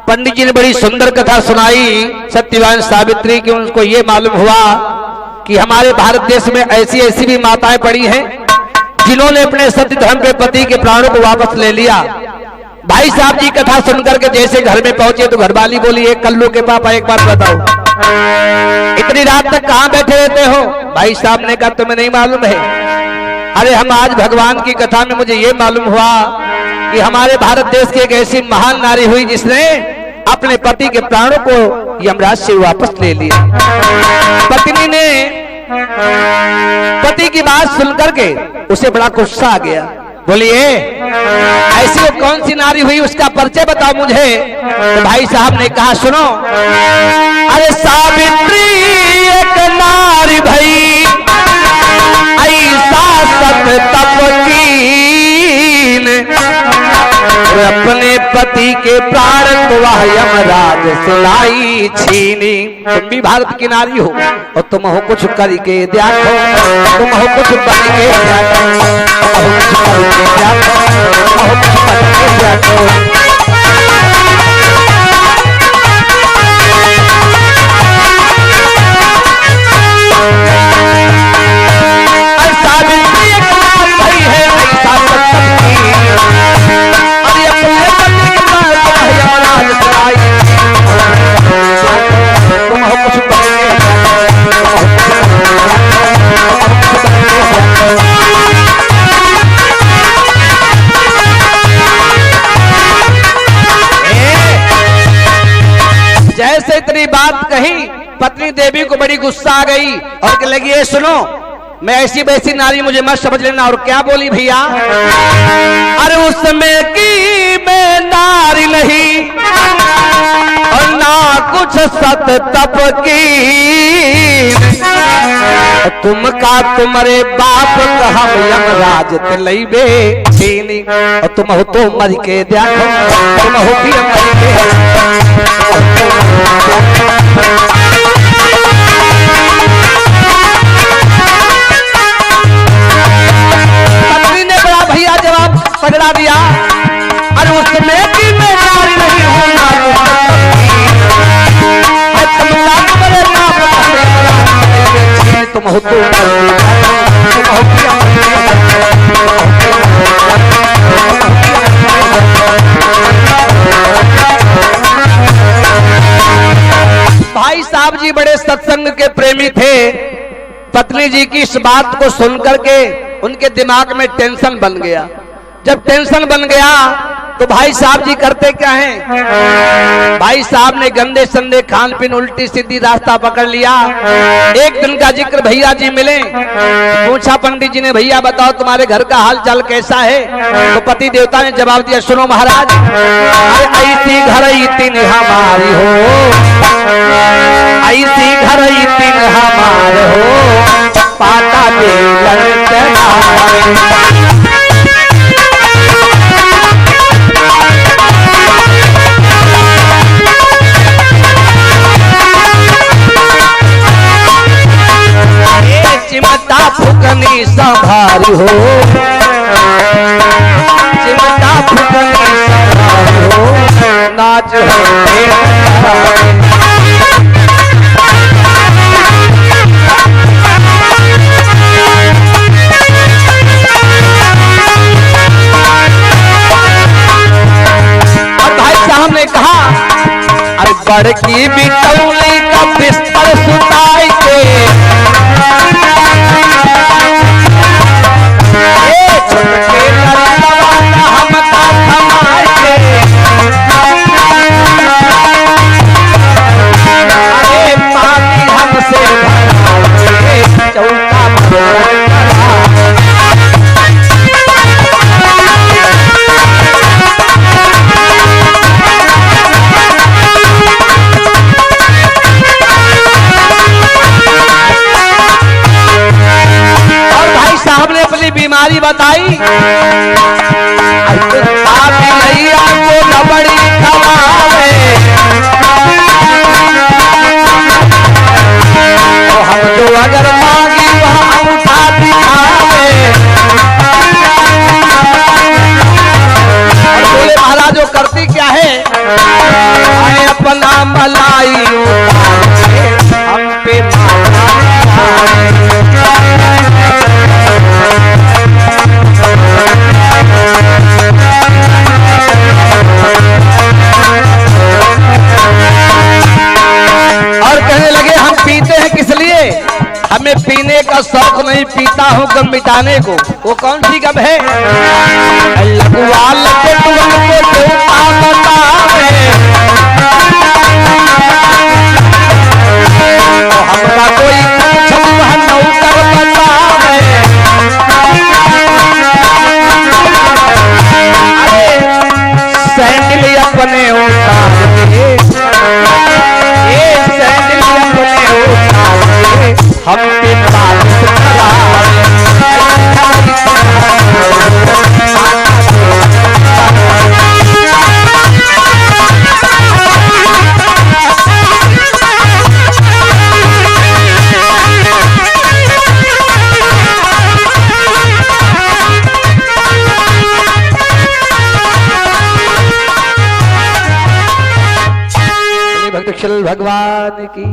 पंडित जी ने बड़ी सुंदर कथा सुनाई सत्यवान सावित्री की। उनको ये मालूम हुआ कि हमारे भारत देश में ऐसी ऐसी भी माताएं पड़ी हैं जिन्होंने अपने सत्य धर्म पे पति के प्राणों को वापस ले लिया। भाई साहब जी कथा सुनकर के जैसे घर में पहुंचे तो घरवाली बोली, एक कल्लू के पापा एक बात बताओ, इतनी रात तक कहां बैठे रहते हो? भाई साहब ने कहा तुम्हें नहीं मालूम है? अरे हम आज भगवान की कथा में मुझे ये मालूम हुआ कि हमारे भारत देश की एक ऐसी महान नारी हुई जिसने अपने पति के प्राणों को यमराज से वापस ले लिया। पत्नी ने पति की बात सुनकर के उसे बड़ा गुस्सा आ गया। बोलिए ऐसी वो कौन सी नारी हुई, उसका परिचय बताओ मुझे। तो भाई साहब ने कहा सुनो, अरे सावित्री एक नारी भई ऐसा सत तप कीन, अपने पति के प्राण को वह यमराज से लाई छीनी। तुम भी भारत की नारी हो और तुम हो कुछ करके देखो, तुम हो कुछ बन के देखो, तुम हो कुछ करके देखो, तुम हो कुछ बन के देखो। सावित्री एक नारी भई है ऐसा सत जैसे इतनी बात कही पत्नी देवी को बड़ी गुस्सा आ गई और कहने लगी, ये सुनो, मैं ऐसी वैसी नारी मुझे मत समझ लेना। और क्या बोली भैया? अरे उसमें की मैं नारी नहीं और ना कुछ सत तप की, तुम का तुम्हारे बाप का हम यमराज तलैबे छीनी, और तुम हो तो मर के देखो, तुम हो भी मर के। पत्नी ने बड़ा भैया जवाब पकड़ा दिया, अरे उसमें की मैं नारी नहीं हूं ना तुम हो तो भाई साहब जी बड़े सत्संग के प्रेमी थे। पत्नी जी की इस बात को सुनकर के उनके दिमाग में टेंशन बन गया। जब टेंशन बन गया तो भाई साहब जी करते क्या हैं? भाई साहब ने गंदे संदे खान पीन उल्टी सीधी रास्ता पकड़ लिया। एक दिन का जिक्र भैया जी मिले, पूछा पंडित जी ने, भैया बताओ तुम्हारे घर का हाल चाल कैसा है? तो पति देवता ने जवाब दिया, सुनो महाराज, ऐसी घर तीन हमारी हो, ऐसी घर तीन हमारे हो, पाता दे चिमटा फुकनी संभारी हो, चिमटा फुकनी संभारी हो, नाच और भाई साहब ने कहा, अरे बड़की बिटौली का बिस्तर सुताई के आए अपना मलाई उतार के हम पे और कहने लगे हम पीते हैं किस लिए, हमें पीने का शौक नहीं, पीता हूँ गम मिटाने को। वो कौन सी गम है? लघुआ लगे तुमको देवता बतावे, तो हमरा कोई नौकर बतावे। अरे सैंडल अपने उतार के, हम पे बारिश भक्त भगवान की।